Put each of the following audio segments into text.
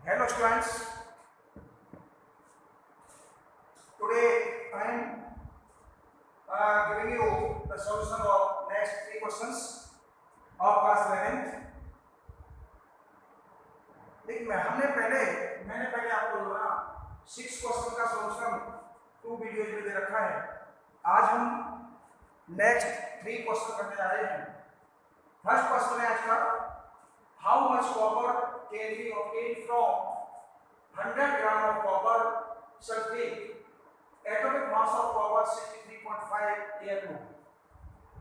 Hello students, today I am giving you the solution of next three questions of class 11th. देखिए मैंने पहले आपको जो ना 6 क्वेश्चन का सॉल्यूशन 2 वीडियोज में दे रखा है। आज हम नेक्स्ट 3 क्वेश्चन करने जा रहे हैं। फर्स्ट क्वेश्चन है आज का, how much copper can be obtain from 100 gram of copper sulfate, atomic mass of copper 63.5 ALO।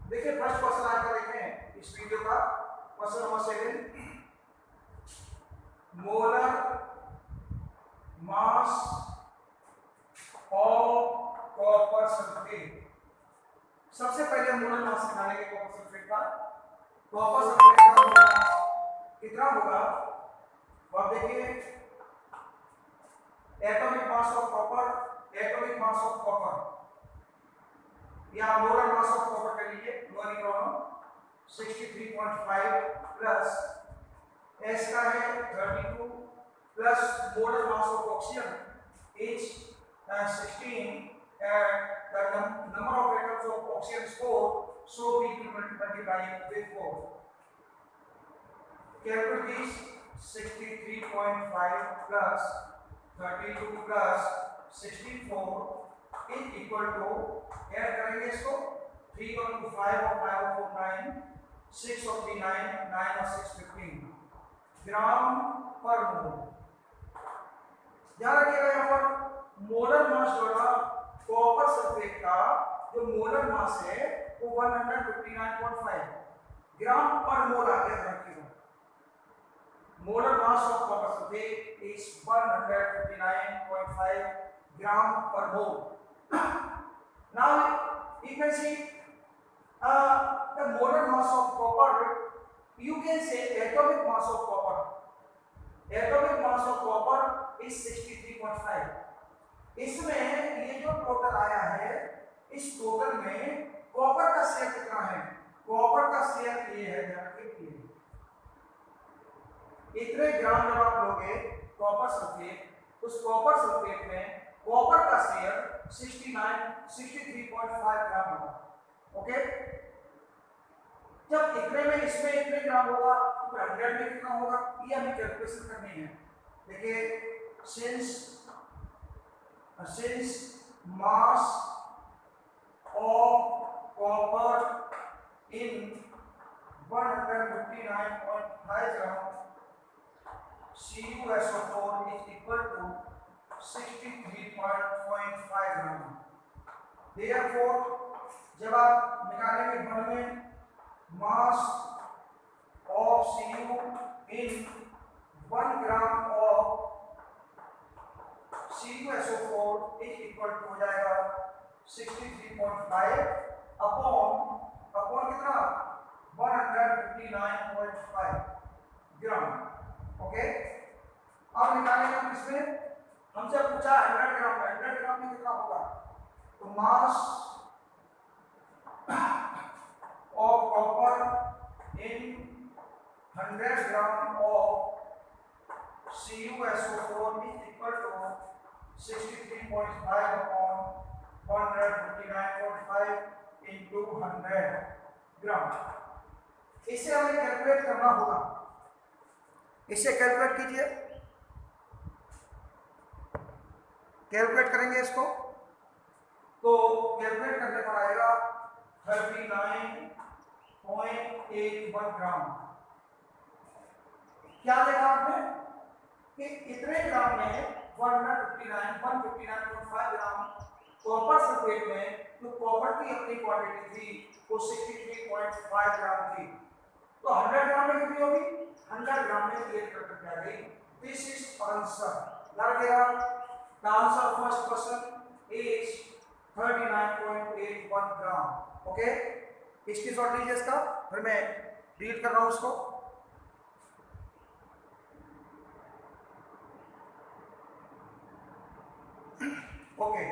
देखिए फर्स्ट क्वेश्चन आज का देखें इस वीडियो का। Question number 7, molar mass of copper sulphate. सबसे पहले मोलर मास निकालेंगे कॉपर सल्फेट का। कॉपर सल्फेट का मोलर मास कितना होगा वो आप देखिए। एटॉमिक मास ऑफ कॉपर या मोलर मास ऑफ कॉपर के लिए no any problem. 63.5 plus S का है 32 plus molar mass of oxygen is 16 and the number of atoms of oxygen is 4, so we will multiply with 4. Calculate this 63.5 plus 32 plus 64 is equal to, add करेंगे इसको 3 और 2 5 और 5 और 4 9, 6 और 3 9, 9 और 6 15 ग्राम पर मोल। ध्यान रखिएगा यहाँ पर मोलर मास जो है कॉपर सल्फेट का जो मोलर मास है वो 159.5 ग्राम पर मोल आ गया। रखिएगा molar mass of copper sulfate is 159.5 gram per mole. Now you can see the molar mass of copper. You can say atomic mass of copper. Atomic mass of copper is 63.5. इसमें ये जो total आया है इस total में copper का share कितना है? कॉपर का शेयर ये है, ध्यान रखिए। इतने ग्राम जब आप लोगे कॉपर सल्फेट, उस कॉपर सल्फेट में कॉपर का शेयर 63.5 ग्राम होगा। ओके, जब इतने में इसमें इतने ग्राम होगा तो 100 में कितना होगा ये हमें कैलकुलेशन करनी है। देखिए since mass of copper in 159.5 gram CuSO4 is equal to 63.5 gram. Therefore, जब आप निकालेंगे वन में mass of Cu in 1 gram of CuSO4 is equal to हो जाएगा 63.5 अपॉन कितना 159.5 ग्राम। ओके, अब निकालेंगे हम इसमें। हमसे पूछा 100 ग्राम में, 100 ग्राम में कितना होगा? तो मास of copper in 100 gram of CuSO4 is equal to 63.5 upon 159.5 into 100 ग्राम। इसे हमें कैलकुलेट करना होगा। इसे कैलकुलेट कीजिए, कैलकुलेट करेंगे इसको तो कैलकुलेट करने पर आएगा 39.81 ग्राम। क्या देखा आपने कि इतने ग्राम में 159.5 ग्राम कॉपर सल्फेट में जो कॉपर की अपनी क्वांटिटी थी वो 63.5 ग्राम थी, तो 100 ग्राम में कितनी होगी? 100 ग्राम में क्लियर करके आ गई। This is answer. लग गया। The answer of first question is 39.81 gram. Okay, इसकी शॉर्ट लीजिए इसका, फिर मैं रीड कर रहा हूं उसको। Okay,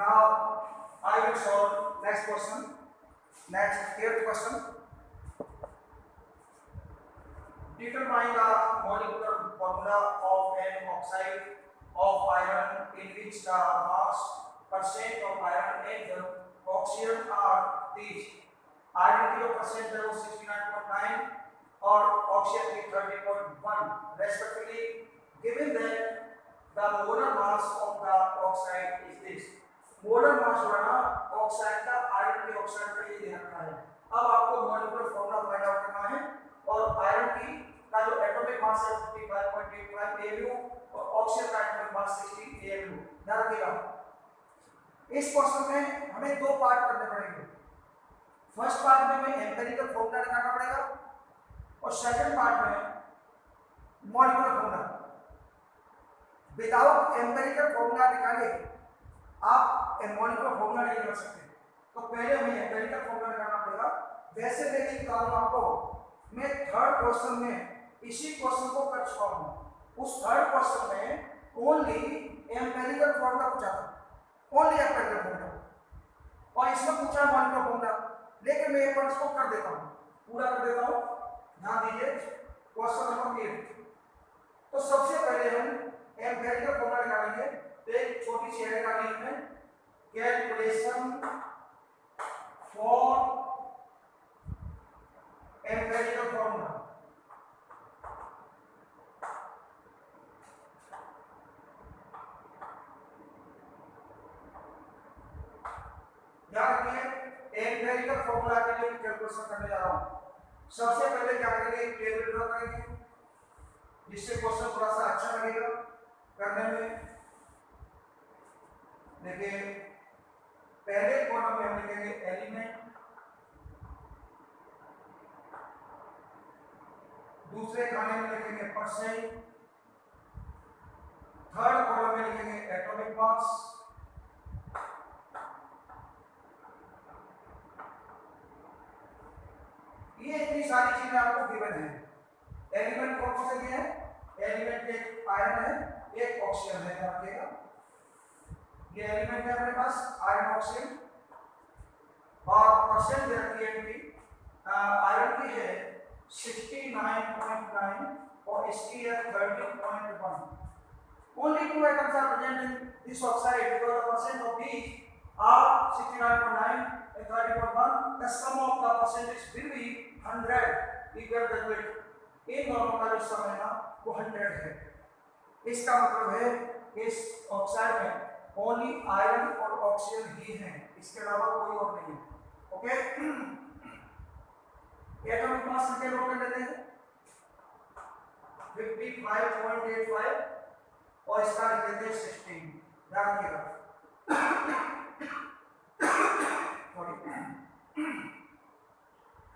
now I will solve next question. Next 8th question, determine the molecular formula of an oxide of iron in which the mass percent of iron and the oxygen are these. Iron की जो percent है वो 69.9 और oxygen की 30.1 respectively. Given that the molar mass of the oxide is this. Molar mass जो है ना oxide का, आयरन के ऑक्साइड का ये दे रखा है. अब आपको मॉलिक्यूलर फॉर्मूला फाइंड आउट करना है और आयरन की का जो एटॉमिक मास है 55.85 AU और ऑक्सीजन का एटॉमिक मास 60 AU. ध्यान रखिएगा, इस क्वेश्चन में हमें दो पार्ट करने पड़ेंगे. फर्स्ट पार्ट में हमें एम्पिरिकल फॉर्मूला निकालना पड़ेगा और सेकंड पार्ट में molecular formula. Without empirical formula निकाले आप मॉलिक्यूलर फॉर्मूला नहीं निकाल सकते. तो पहले हमें एम्पिरिकल फॉर्मूला निकालना पड़ेगा. वैसे मैं बता दूं आपको, मैं थर्ड क्वेश्चन में इसी क्वेश्चन को कर चुका हूं. उस थर्ड क्वेश्चन में ओनली एम्पिरिकल फॉर्मूला पूछा था, ओनली एम्पिरिकल फॉर्मूला, और इसमें पूछा मॉलिक्यूलर फॉर्मूला. लेकिन मैं एक बार इसको कर देता हूं, पूरा कर देता हूं. ध्यान दीजिए, क्वेश्चन नंबर 8. तो सबसे पहले हम एम्पिरिकल फॉर्मूला निकालेंगे. तो एक छोटी सी हेडिंग डाली हमने, कैलकुलेशन फॉर एम्पिरिकल फॉर्मूला. ध्यान रखिए, एम्पिरिकल फॉर्मूला के लिए कैलकुलेशन करने जा रहा हूं. सबसे पहले क्या करेंगे, टेबल ड्रॉ करेंगे जिससे क्वेश्चन थोड़ा सा अच्छा लगेगा करने में. देखिए, पहले कॉलम में हम लिखेंगे एलिमेंट, दूसरे खाने में लिखेंगे परसेंट, थर्ड कॉलम में लिखेंगे एटॉमिक मास, ये इतनी सारी चीजें आपको गिवन है. एलिमेंट कौन से दिए हैं? एलिमेंट एक आयरन है, एक ऑक्सीजन है. ध्यान रखिएगा, ये एलिमेंट है अपने पास आयरन ऑक्सीजन, और परसेंट दे रखी है इनकी. आयरन की है 69.9 और इसकी है 30.1. Only two atoms are present in this oxide because the percent of these are 69.9 and 30.1. The sum of the percentage will be 100 equal to it. इन दोनों का जो सम है ना वो 100 है. इसका मतलब है इस ऑक्साइड में ओनली आयरन और ऑक्सीजन ही हैं, इसके अलावा कोई और नहीं है. ओके, एटॉमिक मास संख्या नोट कर लेते हैं 55.85 और इसका लिख देते हैं 16. ध्यान रखिएगा.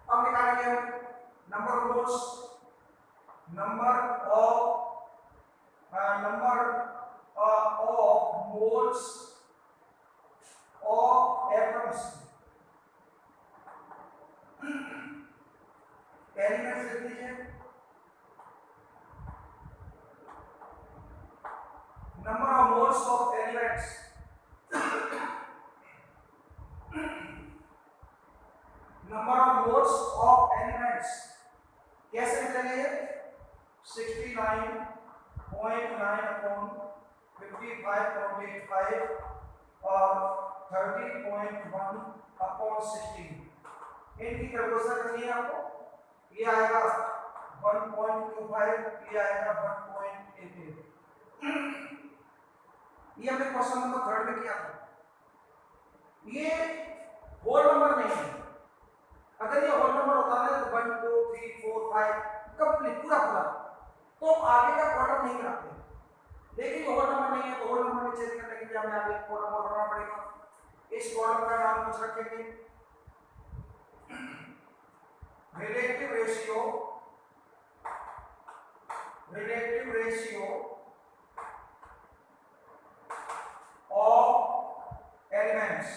अब निकालेंगे हम number of moles, number of moles of atoms. Elements लिख लीजिए. Number of moles of elements, number of moles of elements कैसे निकलेंगे? 69.9 अपॉन 55.85 और 30.1 अपॉन 16. इनकी कैलकुलेशन करनी है आपको. ये आएगा 1.25, ये आएगा 1.88. ये हमने क्वेश्चन नंबर 3 में किया था. ये होल नंबर नहीं है. अगर ये होल नंबर होता है तो 1 2 3 4 5 कंप्लीट पूरा पूरा, तो आगे का कॉलम नहीं बनाते. लेकिन होल नंबर नहीं है तो होल नंबर में चेंज करने के लिए हमें आगे एक कॉलम और बनाना पड़ेगा. इस कॉलम का नाम कुछ रखेंगे relative ratio of elements.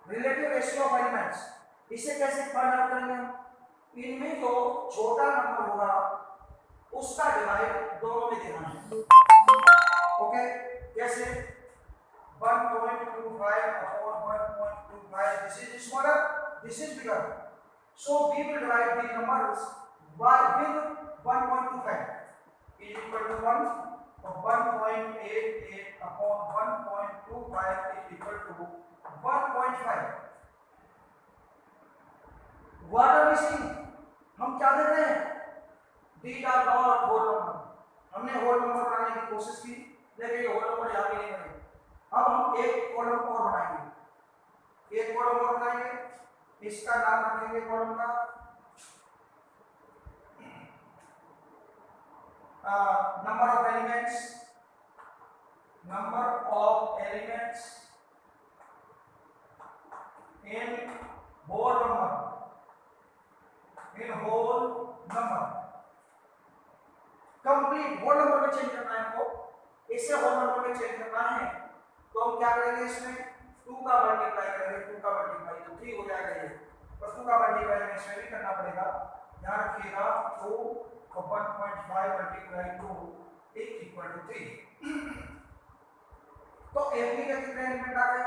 Relative ratio of elements, इसे कैसे फाइंड आउट करेंगे हम? इनमें जो छोटा नंबर होगा उसका डिवाइड दोनों में देना है. Okay, this is bigger. So we will divide the numbers by with 1.25 is equal to 1 or 1.88 upon 1.25 is equal to 1.5. What are we seeing? हम क्या देख रहे हैं? These are not whole number. हमने होल नंबर बनाने की कोशिश की लेकिन ये होल नंबर यहाँ भी नहीं बने। अब हम एक कॉलम और बनाएंगे, एक कॉलम और बनाएंगे, इसका नाम रखेंगे कॉलम का number of elements in whole number complete whole number में चेंज करना है हमको। इसे होल नंबर में चेंज करना है तो हम क्या करेंगे, इसमें 2 का मल्टीप्लाई करेंगे, 2 का मल्टीप्लाई तो 3 हो जाएगा ये, और 2 का मल्टीप्लाई में इसमें भी करना पड़ेगा। ध्यान रखिएगा 2 और 1.5 मल्टीप्लाई 2 इज इक्वल टू 3। तो एपी के कितने एलिमेंट आ गए?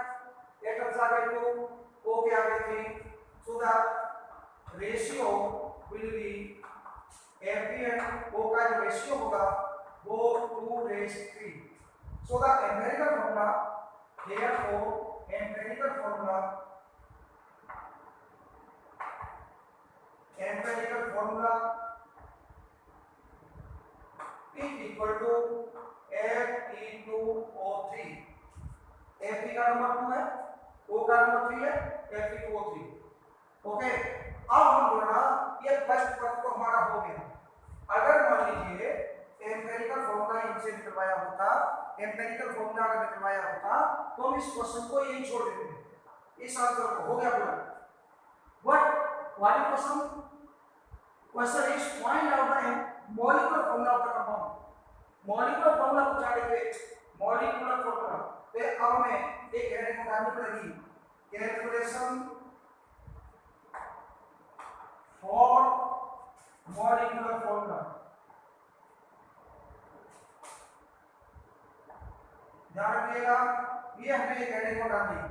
एटम्स आ गए 2, ओ के आ गए 3, so that ratio will be AP and O का जो रेशियो होगा वो 2:3। So the empirical formula therefore empirical formula is equal to F into O3। F का नंबर 2 है, O का नंबर 3 है, F into O3। ओके, अब हम जो ना ये फर्स्ट पद तो हमारा हो गया। अगर मान लीजिए एम्पिरिकल फॉर्मूला इनसे निकलवाया होता, एम्पिरिकल फॉर्मूला अगर निकलवाया होता तो हम इस क्वेश्चन को यही छोड़ देते, इस आंसर को हो गया पूरा। What is question? Question is find out the molecular formula of the compound. Molecular formula पूछा गया है, मॉलिक्यूलर फॉर्मूला। तो अब हमें एक हेडिंग बनानी पड़ेगी, कैलकुलेशन फॉर मॉलिक्यूलर फॉर्मूला। ध्यान रखिएगा ये हमें एक हेडिंग बनानी है।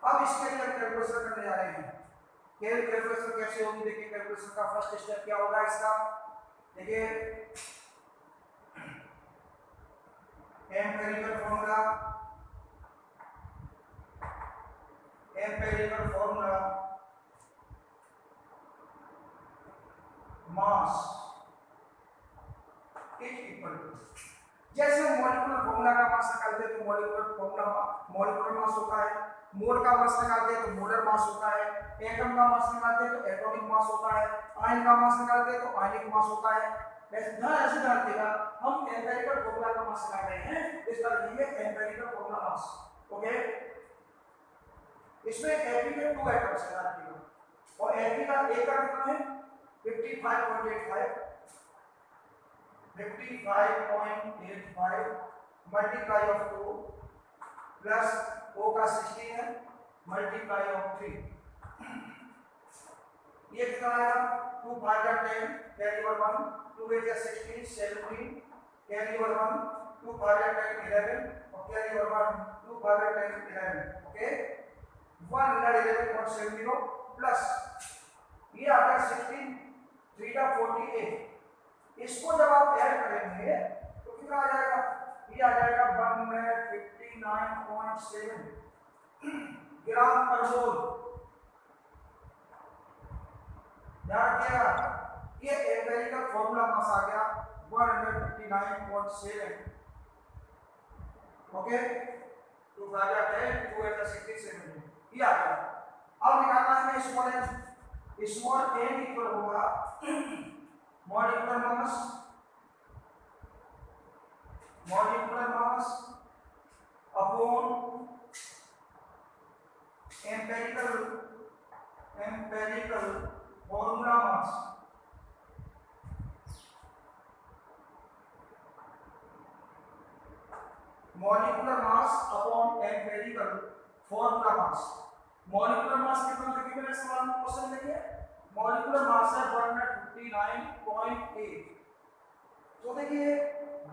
अब इसके लिए हम कैलकुलेशन करने जा रहे हैं। कैलकुलेशन कैसे होगी देखिए, कैलकुलेशन का फर्स्ट स्टेप क्या होगा इसका, देखिए empirical formula mass is equal to, जैसे मॉलिक्यूलर फॉर्मूला का मास निकालते हैं तो मॉलिक्यूलर मास होता है, मोल का मास निकालते हैं तो मोलर मास होता है, एटम का मास निकालते हैं तो एटॉमिक मास होता है, आयन का मास निकालते हैं तो आयनिक मास होता है। ऐसे जानतेगा हम एम्पिरिकल फॉर्मूला का मास निकाल रहे हैं, इस तरह लिखिए एम्पिरिकल फॉर्मूला मास। ओके, इसमें Fe के 2 एटम्स है और Fe का एक का कितना है 55.85 मल्टीप्लाई ऑफ 2 प्लस O का 16 है मल्टीप्लाई ऑफ 3, ये कितना आएगा 2 5 का 10 कैरी ओवर 1 2 8 का 16 17 कैरी ओवर 1 2 5 का 10 11 और कैरी ओवर 1 2 5 का 10 11। ओके, 111.70 प्लस ये आ गया 16 3 का 48। इसको जब आप ऐड करेंगे तो कितना आ जाएगा, ये आ जाएगा 159.7 ग्राम पर मोल। ध्यान रखिएगा ये एम्पिरिकल फॉर्मूला मास आ गया 159.7। ओके, 2 5 का 10 2 8 का 67 ये आ गया। अब निकालना है स्मॉल n इक्वल होगा molecular mass upon empirical formula मास। Molecular mass upon empirical formula मास। मॉलिक्यूलर मास कितना देखिए मेरे सवाल में क्वेश्चन देखिए, मॉलिक्यूलर मास है 159.8। तो देखिए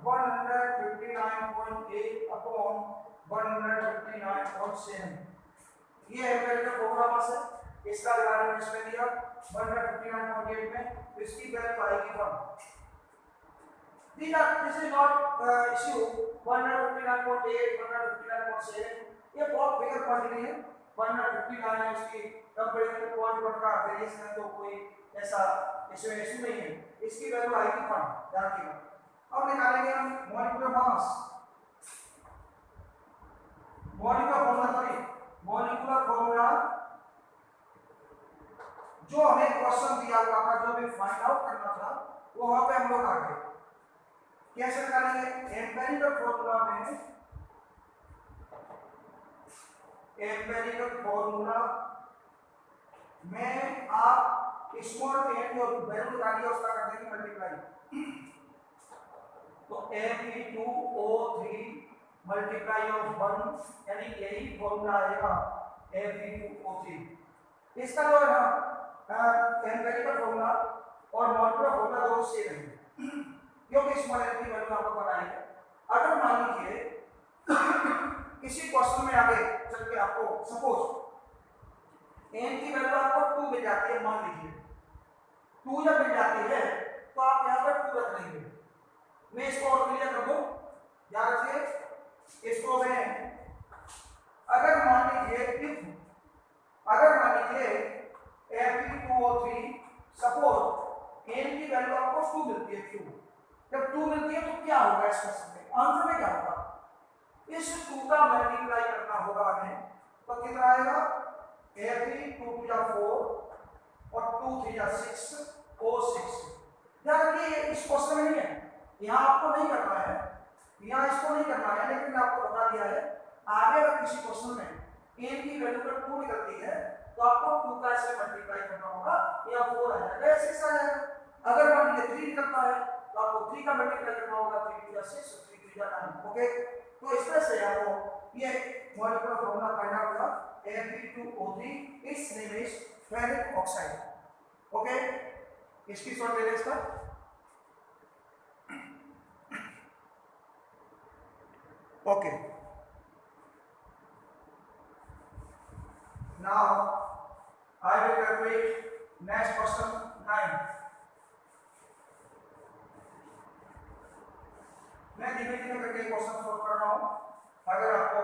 159.8 अपॉन 159.7 ये एम्पिरिकल फॉर्मूला मास है। इसका उदाहरण इसमें दिया 159.8 में, इसकी वैल्यू आएगी 1। दिस इज नॉट इशू 159.8 159.7, ये बहुत बिगर क्वांटिटी है। 159 है, उसकी कंपैरिजन में 0.1 का वेरिएशन है, तो कोई ऐसा इशू नहीं है। इसकी वैल्यू आएगी 1, ध्यान रखिएगा। अब निकालेंगे हम मॉलिक्यूलर मास। मॉलिक्यूलर फॉर्मूला जो हमें क्वेश्चन दिया हुआ था, जो हमें फाइंड आउट करना था, वो वहां पे हम लोग आ गए। कैसे निकालेंगे? एम्पिरिकल फॉर्मूला में आप स्मॉल एन जो वैल्यू निकालिए उसका कर देंगे मल्टीप्लाई। तो Fe2O3 मल्टीप्लाई ऑफ 1, यानी यही फॉर्मूला आएगा Fe2O3। इसका जो है ना एम्पिरिकल फॉर्मूला और मॉलिक्यूलर फॉर्मूला दोनों सेम है, क्योंकि स्मॉल एन की वैल्यू आपको पता है। अगर मान लीजिए किसी क्वेश्चन में आगे चल के आपको सपोज एन की वैल्यू आपको 2 मिल जाती है, मान लीजिए 2 जब मिल जाती है तो आप यहाँ पर 2 रख लेंगे। मैं इसको और क्लियर कर दूं, याद रखिए इसको। मैं अगर मान लीजिए Fe2O3 सपोज n की वैल्यू आपको 2 मिलती है, क्यों? जब 2 मिलती है तो क्या होगा इस क्वेश्चन में? आंसर में क्या होगा? इस 2 का मल्टीप्लाई करना होगा हमें, तो कितना आएगा? Fe2 2 या 4 और 2 3 या 6 O6। ध्यान रखिए इस क्वेश्चन में नहीं है, यहाँ आपको नहीं करना है, यहाँ इसको नहीं करना है, लेकिन मैं आपको बता दिया है। आगे अगर किसी क्वेश्चन में n की वैल्यू पर 2 निकलती है तो आपको 2 का इससे मल्टीप्लाई करना होगा, या 4 आ जाएगा या 6 आ जाएगा। अगर मान लीजिए 3 निकलता है तो आपको 3 का मल्टीप्लाई करना होगा, 3 2 या 6 3 3 या 9। ओके, तो इस तरह से आपको ये मॉलिक्यूलर फॉर्मूला फाइंड आउट होगा। Fe2O3 it's name is ferric oxide. Okay, इसकी शॉर्ट ले लें इसका। Okay, now I will calculate next question 9. मैं धीमे धीमे करके क्वेश्चन सॉल्व कर रहा हूँ। अगर आपको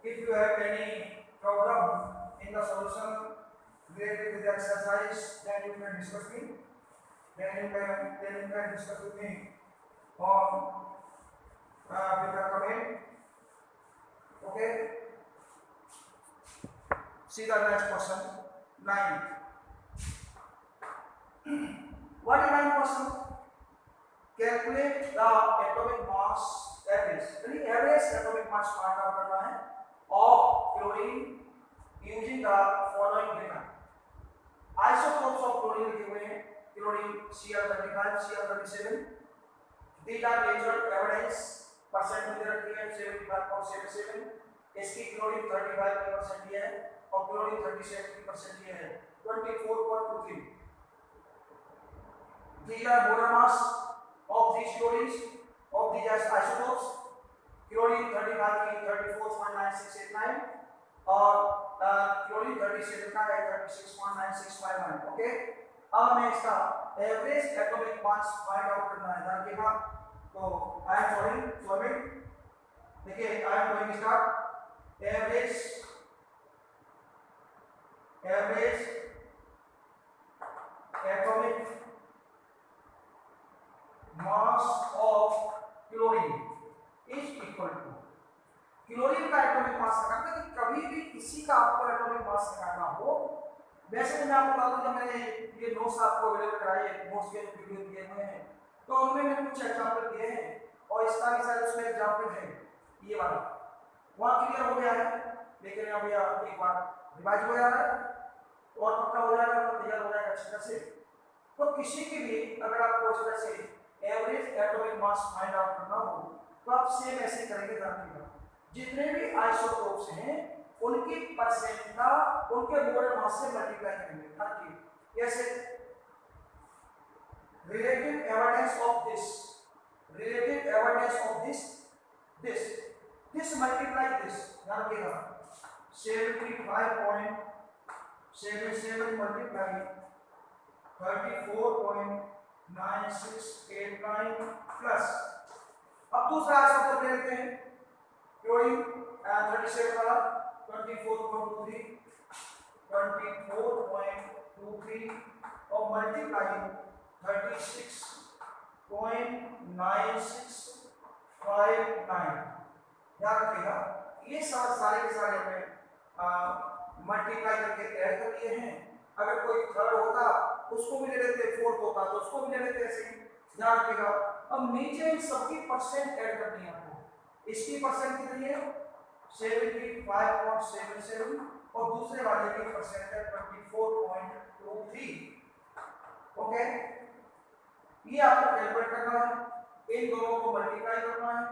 if you have any problem in the solution related with the exercise, then you can discuss with me on with the comment. Okay, see the next question 9. What is 9 question? Calculate the atomic mass average, यानी average atomic mass find out करना है of chlorine using the following data. Isotopes of chlorine लिखे हुए हैं, chlorine Cl35 Cl37। These are natural evidence, percent में दे रखी है 75.77। इसकी क्लोरीन 35% ये है और क्लोरीन 37% ये है 24.23। These are molar mass of these chlorines of these isotopes. Chlorine 35 की 34.9689 और क्लोरीन 37 का है 36.9659। ओके, अब हमें इसका average atomic mass find out करना है। देखिएगा, तो आई एम सॉल्विंग। देखिए, I am going to start. Average atomic mass of chlorine is equal to, chlorine का एटॉमिक मास निकालना है। कभी भी किसी का आपको एटॉमिक मास निकालना हो, वैसे मैं आपको बता दूं, जब मैंने ये नोट्स आपको अवेलेबल कराए, नोट्स के वीडियो दिए हुए हैं, तो उनमें मैंने कुछ एग्जांपल दिए हैं और इसका भी शायद उसमें एग्जांपल है ये वाला, वहाँ क्लियर हो गया है। लेकिन अब यह एक बार रिवाइज हो जा रहा है और पक्का हो जाएगा, तो तैयार हो जाएगा अच्छी तरह से। तो किसी की भी अगर आपको इस तरह से average atomic mass find out करना हो तो आप सेम ऐसे करेंगे। जितने भी आइसोटोप्स हैं उनकी परसेंट का उनके मोलर मास से मल्टीप्लाई करेंगे, ताकि जैसे relative evidence of this multiply this, ध्यान रखिएगा 75.77 77 मल्टीप्लाई 34.9689 प्लस, अब दूसरा आंसर ले लेते हैं क्लोरीन 37 वाला 24.23 और मल्टीप्लाई 36.9659। याद रखिएगा ये सारे के सारे हमें मल्टीप्लाई करके ऐड कर लिए हैं। अगर कोई थर्ड होता उसको भी ले लेते, फोर्थ होता तो उसको भी ले लेते, ऐसे ही याद रखिएगा। अब नीचे इन सबकी परसेंट ऐड करनी है आपको। इसकी परसेंट कितनी है 75.77 और दूसरे वाले की परसेंट है 24.23। ओके, ये आपको कैलकुलेट करना है, इन दोनों को मल्टीप्लाई करना है,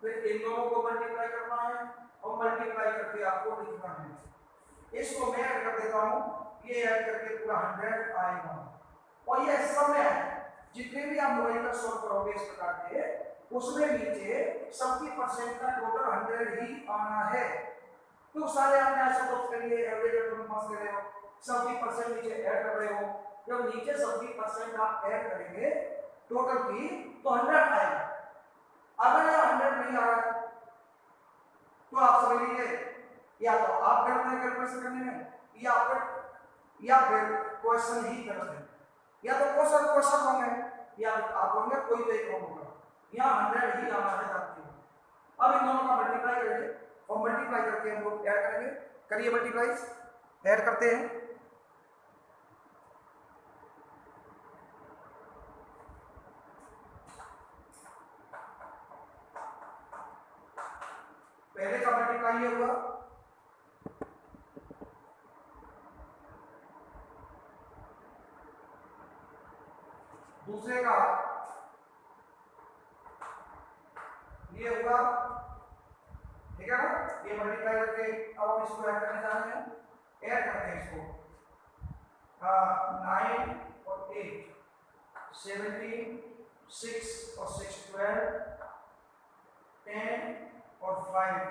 फिर इन दोनों को मल्टीप्लाई करना है और मल्टीप्लाई करके आपको लिखना है। इसको मैं ऐड कर देता हूं, ये ऐड करके पूरा 100 आएगा। और ये सब में जितने भी आप न्यूमेरिकल सॉल्व करोगे इस प्रकार के, उसमें नीचे सबकी परसेंट का टोटल 100 ही आना है। तो सारे आपने ऐसा तो कर लिए, एवरेज एटॉमिक मास ले रहे हो, सबकी परसेंट नीचे ऐड कर रहे हो। जब नीचे सबकी परसेंट आप ऐड करेंगे टोटल की तो 100 आएगा। अगर ये 100 नहीं आ रहा तो आप समझ लीजिए या तो आप गलत है कैलकुलेशन करने में, या फिर क्वेश्चन ही गलत है, या तो क्वेश्चन रॉन्ग है, या आप होंगे कोई तो एक रॉन्ग होगा। यहाँ 100 ही आना है आपके। अब इन दोनों का मल्टीप्लाई करेंगे और मल्टीप्लाई करके हम लोग ऐड करेंगे। करिए मल्टीप्लाई, ऐड करते हैं। पहले का मल्टीप्लाई ये हुआ, दूसरे का ये हुआ, ठीक है ना। ये मल्टीप्लाई करके अब हम इसको ऐड करने जा रहे हैं। ऐड करते हैं इसको 9 और 8 17 6 और 6 12 10 और 5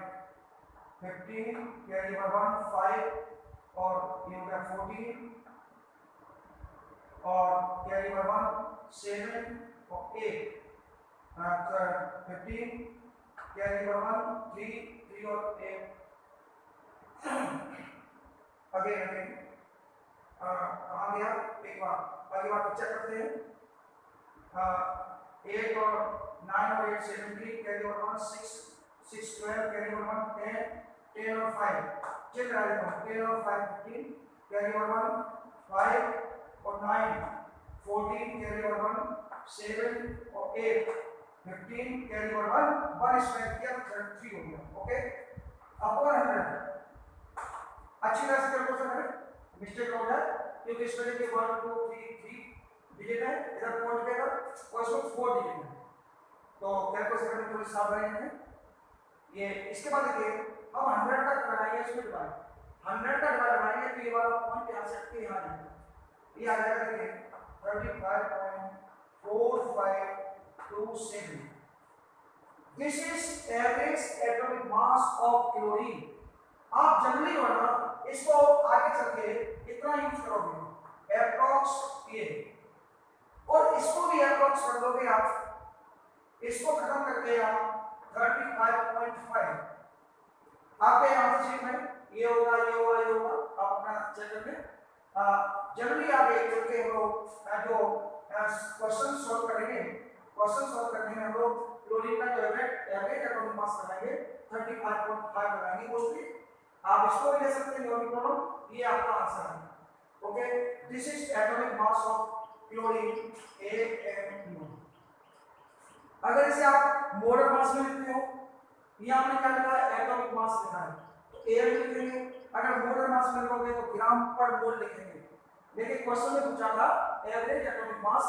15 कैरी 1 5 और ये हो गया 14 और कैरी 1 7 और 8 15 कैरी 1 3 और 8 अगेन कहाँ गया, एक बार आगे बात चेक करते हैं। 8 और 9 और 8 17 कैरी 1 6 12 कैरी 1 10 और 5 चेक करा देता हूँ। 10 और 5 15 कैरी 1 5 और 9 14 कैरी 1 7 और 8 15 कैरी 1 स्क्वायर किया 33 हो गया। ओके, अपॉन 100 अच्छी तरह से कैलकुलेशन करें, मिस्टेक हो जाए क्योंकि इस तरह के 1 2 3 डिजिट है, इधर पॉइंट के इधर और इसमें 4 डिजिट है, तो कैलकुलेशन करने में थोड़ी सावधानी है। ये इसके बाद देखिए अब 100 का लगाएंगे, इसमें डिवाइड 100 का डिवाइड लगाएंगे तो ये वाला पॉइंट यहाँ से हटके यहाँ जाएगा, ये आ जाएगा देखिए 35.4527। This is average atomic mass of chlorine. आप जनरली वाला इसको आगे चल के इतना यूज करोगे एप्रोक्स ये, और इसको भी एप्रोक्स कर दोगे आप, इसको खत्म करके आप 35.5 आपके यहाँ से चेक है, ये होगा ये होगा ये होगा, आप अपना चेक करके जनरली आगे चल के हम लोग जो क्वेश्चन सॉल्व करेंगे, क्वेश्चन सॉल्व करने में हम लोग क्लोरीन का जो एवरेज एटॉमिक मास लगाएंगे 35.5 लगाएंगे मोस्टली। आप इसको भी ले सकते हैं न्यूमेरिकल प्रॉब्लम, ये आपका आंसर है। Okay, this is atomic mass of chlorine AMU। अगर इसे आप मोलर मास में लिखते हो, ये आपने क्या लिखा है एटॉमिक मास लिखा है तो AMU लिखेंगे। अगर मोलर मास में लिखोगे तो ग्राम पर मोल लिखेंगे, लेकिन क्वेश्चन में पूछा था average atomic mass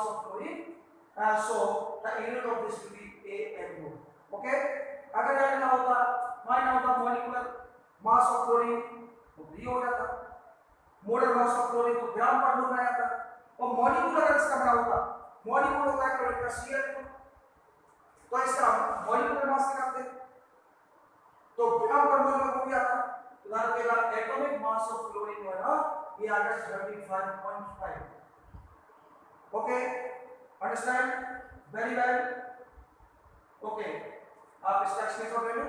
of chlorine, so the unit of this will be AMU। Okay, अगर यह लिखा होता माइनस होता मॉलिक्यूलर मास ऑफ क्लोरीन तो भी हो जाता, मोलर मास ऑफ क्लोरीन तो ग्राम पर मोल आ जाता, और मॉलिक्यूल अगर इसका बड़ा होता, मॉलिक्यूल होता है क्लोरीन का Cl तो इसका मॉलिक्यूलर मास निकालते तो ग्राम पर मोल में भी आता। उदाहरण के लिए एटॉमिक मास ऑफ क्लोरीन जो है ना ये आ गया 35.5। Okay, understand very well. Okay, आप इसका स्क्रीनशॉट ले लो।